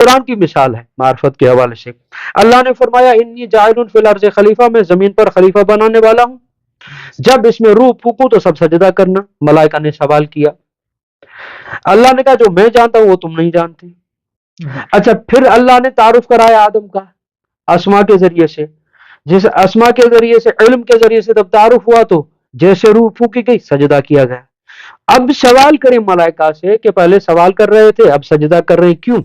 قرآن کی مثال ہے معرفت کے حوالے سے۔ اللہ نے فرمایا انی جاعل فی الارض خلیفہ، میں زمین پر خلیفہ بنانے والا ہوں، جب اس میں روح پھونکوں تو سب سجدہ کرنا۔ ملائکہ نے سوال کیا، اللہ نے کہا جو میں جانتا ہوں وہ تم نہیں جانتے۔ اچھا، پھر اللہ نے تعارف کرایا آدم کا اسما کے ذریعے سے، جس اسما کے ذریعے سے، علم کے ذریعے سے جب تعارف ہوا تو جیسے روح پھونکی گئی سجدہ کیا گیا۔ اب سوال کریں ملائکہ سے کہ پہلے سوال کر رہے تھے اب سجدہ کر رہے ہیں، کیوں؟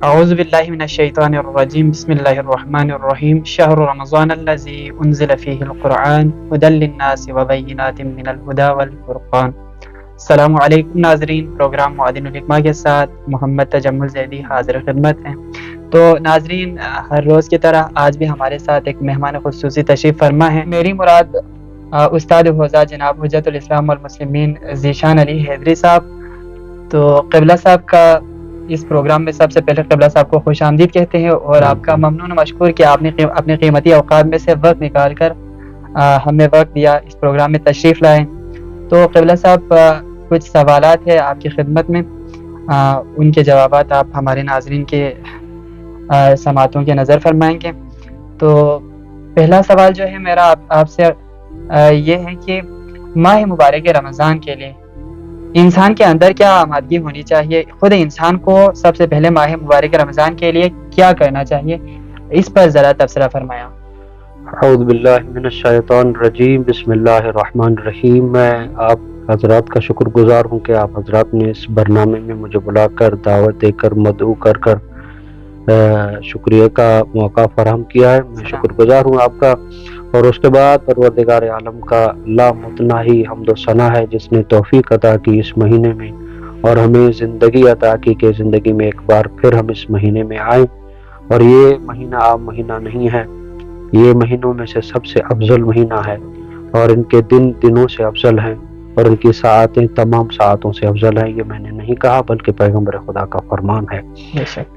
اعوذ باللہ من الشیطان الرجیم، بسم اللہ الرحمن الرحیم۔ شہر رمضان الذی انزل فیہ القرآن ھدی للناس وبینات من الھدی والفرقان۔ السلام علیکم ناظرین، پروگرام معدن الحکمہ کے ساتھ محمد تجمل زیدی حاضر خدمت ہیں۔ تو ناظرین، ہر روز کی طرح آج بھی ہمارے ساتھ ایک مہمان خصوصی تشریف فرما ہے۔ میری مراد استاد حوزہ جناب حجت الاسلام والمسلمین ذیشان علی حیدری صاحب۔ تو قبلہ صاحب کا اس پروگرام میں سب سے پہلے قبلہ صاحب کو خوش آمدید کہتے ہیں، اور آپ کا ممنون و مشکور کہ آپ نے اپنے قیمتی اوقات میں سے وقت نکال کر ہمیں وقت دیا، اس پروگرام میں تشریف لائیں۔ تو قبلہ صاحب، کچھ سوالات ہیں آپ کی خدمت میں، ان کے جوابات آپ ہمارے ناظرین کے سماعتوں کے نظر فرمائیں گے۔ تو پہلا سوال جو ہے میرا آپ سے یہ ہے کہ ماہ مبارک رمضان کے لیے انسان کے اندر کیا آمادگی ہونی چاہیے؟ خود انسان کو سب سے پہلے ماہ مبارک رمضان کے لیے کیا کرنا چاہیے، اس پر ذرا تبصرہ فرمایا۔ اعوذ باللہ من الشیطان الرجیم، بسم اللہ الرحمن الرحیم۔ میں آپ حضرات کا شکر گزار ہوں کہ آپ حضرات نے اس برنامے میں مجھے بلا کر دعوت دے کر مدعو کر شکریہ کا موقع فراہم کیا ہے۔ میں شکر گزار ہوں آپ کا، اور اس کے بعد پروردگار عالم کا لامتناہی حمد و ثنا ہے جس نے توفیق عطا کی اس مہینے میں، اور ہمیں زندگی عطا کی کہ زندگی میں ایک بار پھر ہم اس مہینے میں آئیں۔ اور یہ مہینہ عام مہینہ نہیں ہے، یہ مہینوں میں سے سب سے افضل مہینہ ہے، اور ان کے دنوں سے افضل ہیں، اور ان کی ساعتیں تمام ساعتوں سے افضل ہیں۔ یہ میں نے نہیں کہا بلکہ پیغمبر خدا کا فرمان ہے۔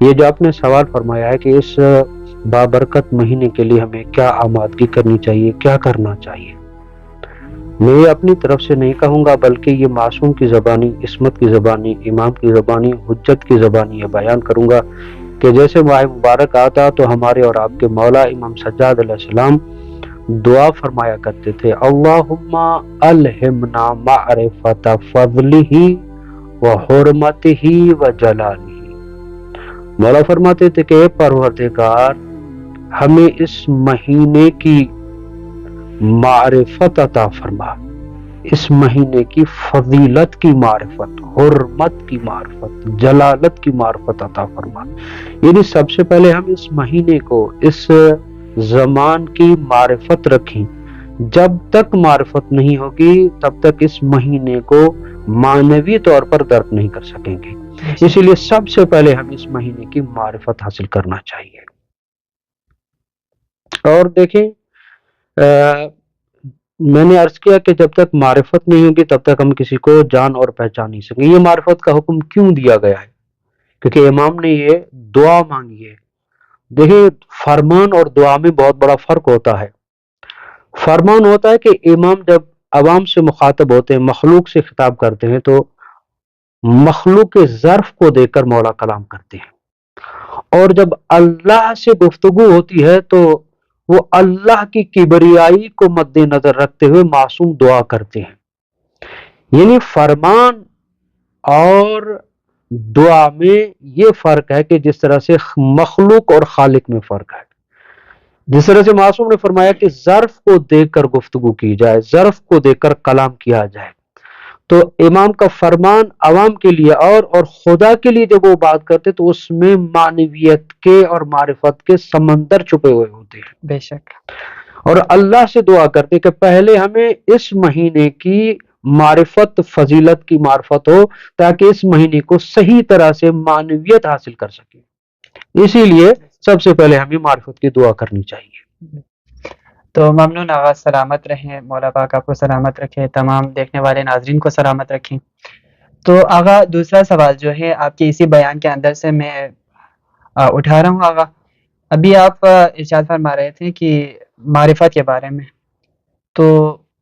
یہ جو آپ نے سوال فرمایا ہے کہ اس بابرکت مہینے کے لیے ہمیں کیا آمادگی کرنی چاہیے، کیا کرنا چاہیے، میں یہ اپنی طرف سے نہیں کہوں گا بلکہ یہ معصوم کی زبانی، عصمت کی زبانی، امام کی زبانی، حجت کی زبانی یہ بیان کروں گا کہ جیسے ماہ مبارک آتا تو ہمارے اور آپ کے مولا امام سجاد علیہ السلام دعا فرمایا کرتے تھے، اللہم الہمنا معرفت فضلہ و حرمتہ و جلالہ۔ مولا فرماتے تھے کہ اے پروردگار، ہمیں اس مہینے کی معرفت عطا فرما، اس مہینے کی فضیلت کی معرفت، حرمت کی معرفت، جلالت کی معرفت عطا فرما۔ یعنی سب سے پہلے ہم اس مہینے کو، اس زمان کی معرفت رکھیں۔ جب تک معرفت نہیں ہوگی تب تک اس مہینے کو معنوی طور پر درک نہیں کر سکیں گے، اسی لیے سب سے پہلے ہم اس مہینے کی معرفت حاصل کرنا چاہیے۔ اور دیکھیں، میں نے عرض کیا کہ جب تک معرفت نہیں ہوگی تب تک ہم کسی کو جان اور پہچان نہیں سکیں۔ یہ معرفت کا حکم کیوں دیا گیا ہے؟ کیونکہ امام نے یہ دعا مانگی ہے۔ دیکھیں، فرمان اور دعا میں بہت بڑا فرق ہوتا ہے۔ فرمان ہوتا ہے کہ امام جب عوام سے مخاطب ہوتے ہیں، مخلوق سے خطاب کرتے ہیں، تو مخلوق کے ظرف کو دیکھ کر مولا کلام کرتے ہیں، اور جب اللہ سے گفتگو ہوتی ہے تو وہ اللہ کی کبریائی کو مد نظر رکھتے ہوئے معصوم دعا کرتے ہیں۔ یعنی فرمان اور دعا میں یہ فرق ہے کہ جس طرح سے مخلوق اور خالق میں فرق ہے۔ جس طرح سے معصوم نے فرمایا کہ ظرف کو دیکھ کر گفتگو کی جائے، ظرف کو دیکھ کر کلام کیا جائے، تو امام کا فرمان عوام کے لیے اور خدا کے لیے جب وہ بات کرتے تو اس میں معنویت کے اور معرفت کے سمندر چھپے ہوئے ہوتے ہیں۔ بے شک۔ اور اللہ سے دعا کرتے کہ پہلے ہمیں اس مہینے کی معرفت، فضیلت کی معرفت ہو تاکہ اس مہینے کو صحیح طرح سے معنویت حاصل کر سکیں۔ اسی لیے سب سے پہلے ہمیں معرفت کی دعا کرنی چاہیے۔ تو ممنون آغا، سلامت رہیں، مولا پاک آپ کو سلامت رکھے، تمام دیکھنے والے ناظرین کو سلامت رکھیں۔ تو آغا، دوسرا سوال جو ہے آپ کے اسی بیان کے اندر سے میں اٹھا رہا ہوں آغا، ابھی آپ ارشاد فرما رہے تھے کہ معرفت کے بارے میں، تو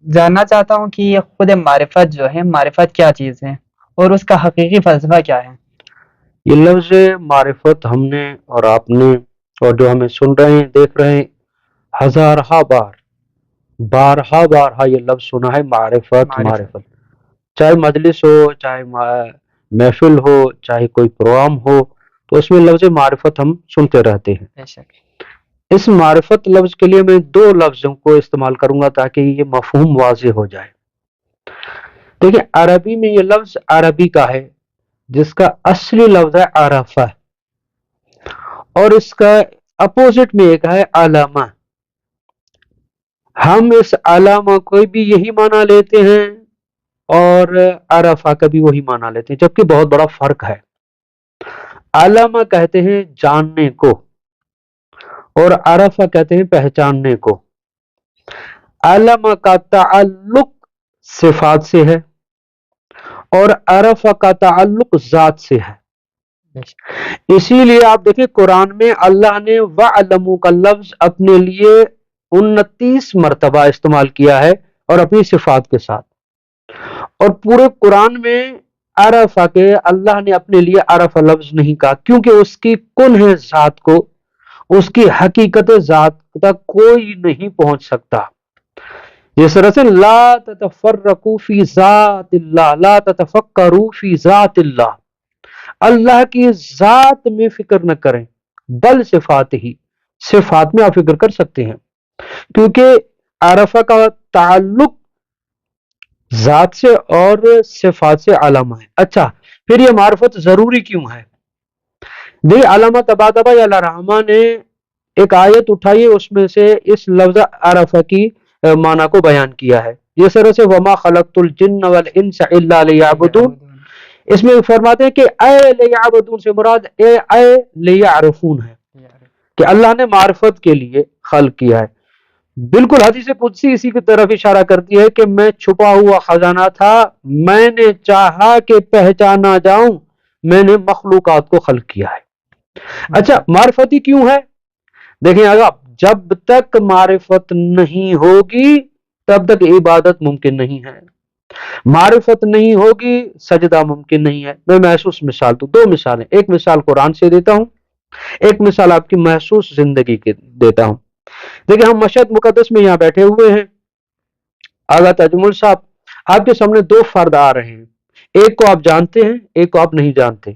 جاننا چاہتا ہوں کہ یہ خود معرفت جو ہے، معرفت کیا چیز ہے اور اس کا حقیقی فلسفہ کیا ہے؟ یہ لفظ معرفت ہم نے اور آپ نے اور جو ہمیں سن رہے ہیں دیکھ رہے ہیں ہزارہا بارہا یہ لفظ سنا ہے، معرفت معرفت، چاہے مجلس ہو، چاہے محفل ہو، چاہے کوئی پروگرام ہو، تو اس میں لفظ معرفت ہم سنتے رہتے ہیں۔ بے شک۔ اس معرفت لفظ کے لیے میں دو لفظوں کو استعمال کروں گا تاکہ یہ مفہوم واضح ہو جائے۔ دیکھیں، عربی میں یہ لفظ عربی کا ہے جس کا اصلی لفظ ہے عرفہ، اور اس کا اپوزٹ میں ایک ہے علامہ۔ ہم اس علامہ کو بھی یہی معنی لیتے ہیں اور عرفہ کا بھی وہی معنی لیتے ہیں، جبکہ بہت بڑا فرق ہے۔ علامہ کہتے ہیں جاننے کو اور عرفہ کہتے ہیں پہچاننے کو۔ علامہ کا تعلق صفات سے ہے اور عرفہ کا تعلق ذات سے ہے۔ اسی لیے آپ دیکھیں قرآن میں اللہ نے وَعْلَمُوا کا لفظ اپنے لیے 29 مرتبہ استعمال کیا ہے اور اپنی صفات کے ساتھ، اور پورے قرآن میں عرفہ کے اللہ نے اپنے لیے عرفہ لفظ نہیں کہا، کیونکہ اس کی کنہ ذات کو، اس کی حقیقت ذات تک کوئی نہیں پہنچ سکتا۔ جس طرح سے لا تتفرقوا فی ذات اللہ، لا تتفکروا فی ذات اللہ، اللہ کی ذات میں فکر نہ کریں بل صفات ہی، صفات میں آپ فکر کر سکتے ہیں، کیونکہ عرفہ کا تعلق ذات سے اور صفات سے علامہ ہے۔ اچھا، پھر یہ معرفت ضروری کیوں ہے؟ دیکھیں، علامہ طباطبائی علیہ الرحمہ نے ایک آیت اٹھائی، اس میں سے اس لفظ عرفہ کی معنی کو بیان کیا ہے، جس طرح سے وما خلقت الجن والانس الا لیعبدون، اس میں فرماتے ہیں کہ اے لیعبدون سے مراد اے لیعرفون ہے، کہ اللہ نے معرفت کے لیے خلق کیا ہے۔ بالکل حدیث قدسی اسی کی طرف اشارہ کرتی ہے کہ میں چھپا ہوا خزانہ تھا، میں نے چاہا کہ پہچانا جاؤں، میں نے مخلوقات کو خلق کیا ہے۔ اچھا، معرفتی کیوں ہے؟ دیکھیں، اگر جب تک معرفت نہیں ہوگی تب تک عبادت ممکن نہیں ہے، معرفت نہیں ہوگی سجدہ ممکن نہیں ہے۔ میں محسوس مثال دوں، دو مثالیں، ایک مثال قرآن سے دیتا ہوں، ایک مثال آپ کی محسوس زندگی کی دیتا ہوں۔ دیکھیں، ہم مشہد مقدس میں یہاں بیٹھے ہوئے ہیں، آغا تجمل صاحب، آپ کے سامنے دو فرد آ رہے ہیں، ایک کو آپ جانتے ہیں، ایک کو آپ نہیں جانتے۔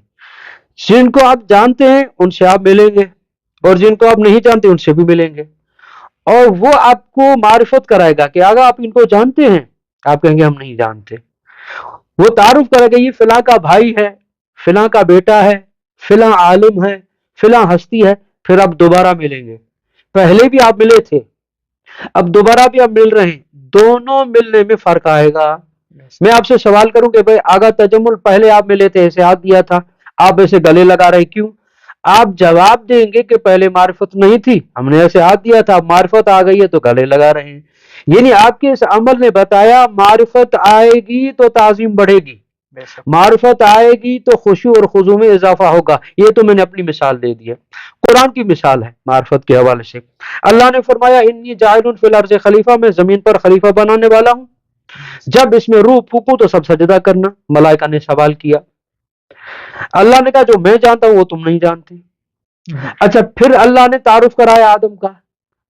جن کو آپ جانتے ہیں ان سے آپ ملیں گے، اور جن کو آپ نہیں جانتے ان سے بھی ملیں گے، اور وہ آپ کو معرفت کرائے گا کہ اگر آپ ان کو جانتے ہیں، آپ کہیں گے ہم نہیں جانتے۔ وہ تعارف کرے گا، یہ فلاں کا بھائی ہے، فلاں کا بیٹا ہے، فلاں عالم ہے، فلاں ہستی ہے، پھر آپ دوبارہ ملیں گے۔ پہلے بھی آپ ملے تھے، اب دوبارہ بھی آپ مل رہے ہیں، دونوں ملنے میں فرق آئے گا۔ میں آپ سے سوال کروں کہ بھئی آغا تجمل پہلے آپ ملے تھے، ایسے ہاتھ دیا تھا، آپ ایسے گلے لگا رہے، کیوں؟ آپ جواب دیں گے کہ پہلے معرفت نہیں تھی، ہم نے ایسے ہاتھ دیا تھا، اب معرفت آ گئی ہے تو گلے لگا رہے ہیں۔ یعنی آپ کے اس عمل نے بتایا معرفت آئے گی تو تعظیم بڑھے گی، معرفت آئے گی تو خشوع اور خضوع میں اضافہ ہوگا۔ یہ تو میں نے اپنی مثال دے دی ہے، قرآن کی مثال ہے معرفت کے حوالے سے۔ اللہ نے فرمایا انی جاعل فی الارض خلیفہ، میں زمین پر خلیفہ بنانے والا ہوں، جب اس میں روح پھونکوں تو سب سجدہ کرنا۔ ملائکہ نے سوال کیا، اللہ نے کہا جو میں جانتا ہوں وہ تم نہیں جانتے۔ اچھا، پھر اللہ نے تعارف کرایا آدم کا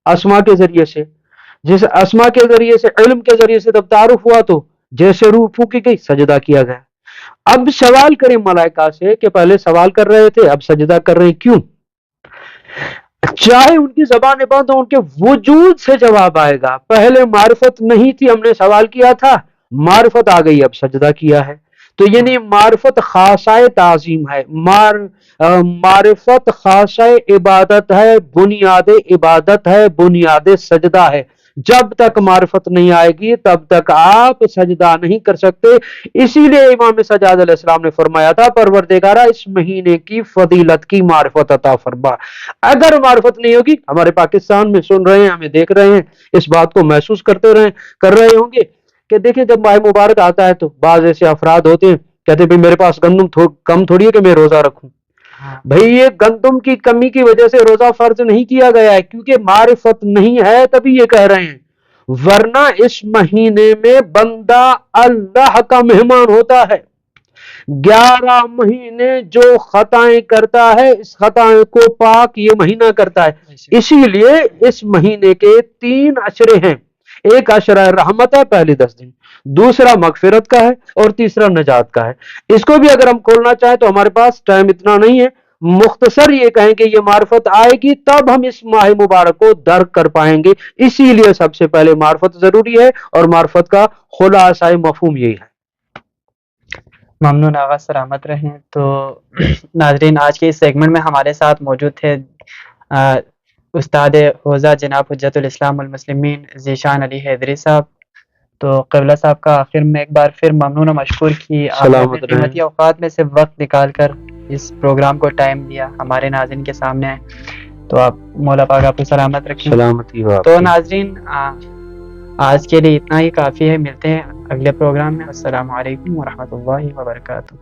اسما کے ذریعے سے، جس اسما کے ذریعے سے، علم کے ذریعے سے جب تعارف ہوا تو جیسے روح پھونکی گئی سجدہ کیا گیا۔ اب سوال کریں ملائکہ سے کہ پہلے سوال کر رہے تھے اب سجدہ کر رہے ہیں، کیوں؟ چاہے ان کی زبانیں بند ہوں، ان کے وجود سے جواب آئے گا۔ پہلے معرفت نہیں تھی، ہم نے سوال کیا تھا، معرفت آ گئی اب سجدہ کیا ہے۔ تو یعنی معرفت خاصہ تعظیم ہے، معرفت خاصہ عبادت ہے، بنیاد عبادت ہے، بنیاد سجدہ ہے۔ جب تک معرفت نہیں آئے گی تب تک آپ سجدہ نہیں کر سکتے۔ اسی لیے امام سجاد علیہ السلام نے فرمایا تھا پروردگارا اس مہینے کی فضیلت کی معرفت عطا فرما۔ اگر معرفت نہیں ہوگی، ہمارے پاکستان میں سن رہے ہیں، ہمیں دیکھ رہے ہیں، اس بات کو محسوس کر رہے ہوں گے کہ دیکھیں جب ماہ مبارک آتا ہے تو بعض ایسے افراد ہوتے ہیں کہتے ہیں میرے پاس گندم کم تھوڑی ہے کہ میں روزہ رکھوں، بھئی یہ گندم کی کمی کی وجہ سے روزہ فرض نہیں کیا گیا ہے، کیونکہ معرفت نہیں ہے تبھی یہ کہہ رہے ہیں، ورنہ اس مہینے میں بندہ اللہ کا مہمان ہوتا ہے۔ 11 مہینے جو خطائیں کرتا ہے، اس خطائیں کو پاک یہ مہینہ کرتا ہے۔ اسی لیے اس مہینے کے 3 عشرے ہیں، ایک عشرہ رحمت ہے پہلے 10 دن، دوسرا مغفرت کا ہے، اور تیسرا نجات کا ہے۔ اس کو بھی اگر ہم کھولنا چاہیں تو ہمارے پاس ٹائم اتنا نہیں ہے، مختصر یہ کہیں کہ یہ معرفت آئے گی تب ہم اس ماہ مبارک کو درک کر پائیں گے، اسی لیے سب سے پہلے معرفت ضروری ہے، اور معرفت کا خلاصہ مفہوم یہی ہے۔ ممنون آغا، سلامت رہیں۔ تو ناظرین، آج کے اس سیگمنٹ میں ہمارے ساتھ موجود تھے استاد حوزہ جناب حجت الاسلام والمسلمین ذیشان علی حیدری صاحب۔ تو قبلہ صاحب کا آخر میں ایک بار پھر ممنون و مشکور کی، آپ نے اپنے قیمتی اوقات میں سے وقت نکال کر اس پروگرام کو ٹائم دیا، ہمارے ناظرین کے سامنے آئے، تو آپ مولا پاک آپ کو سلامت رکھیں۔ سلامتی ہو آپ تو کی۔ ناظرین، آج کے لیے اتنا ہی کافی ہے، ملتے ہیں اگلے پروگرام میں۔ السلام علیکم ورحمۃ اللہ وبرکاتہ۔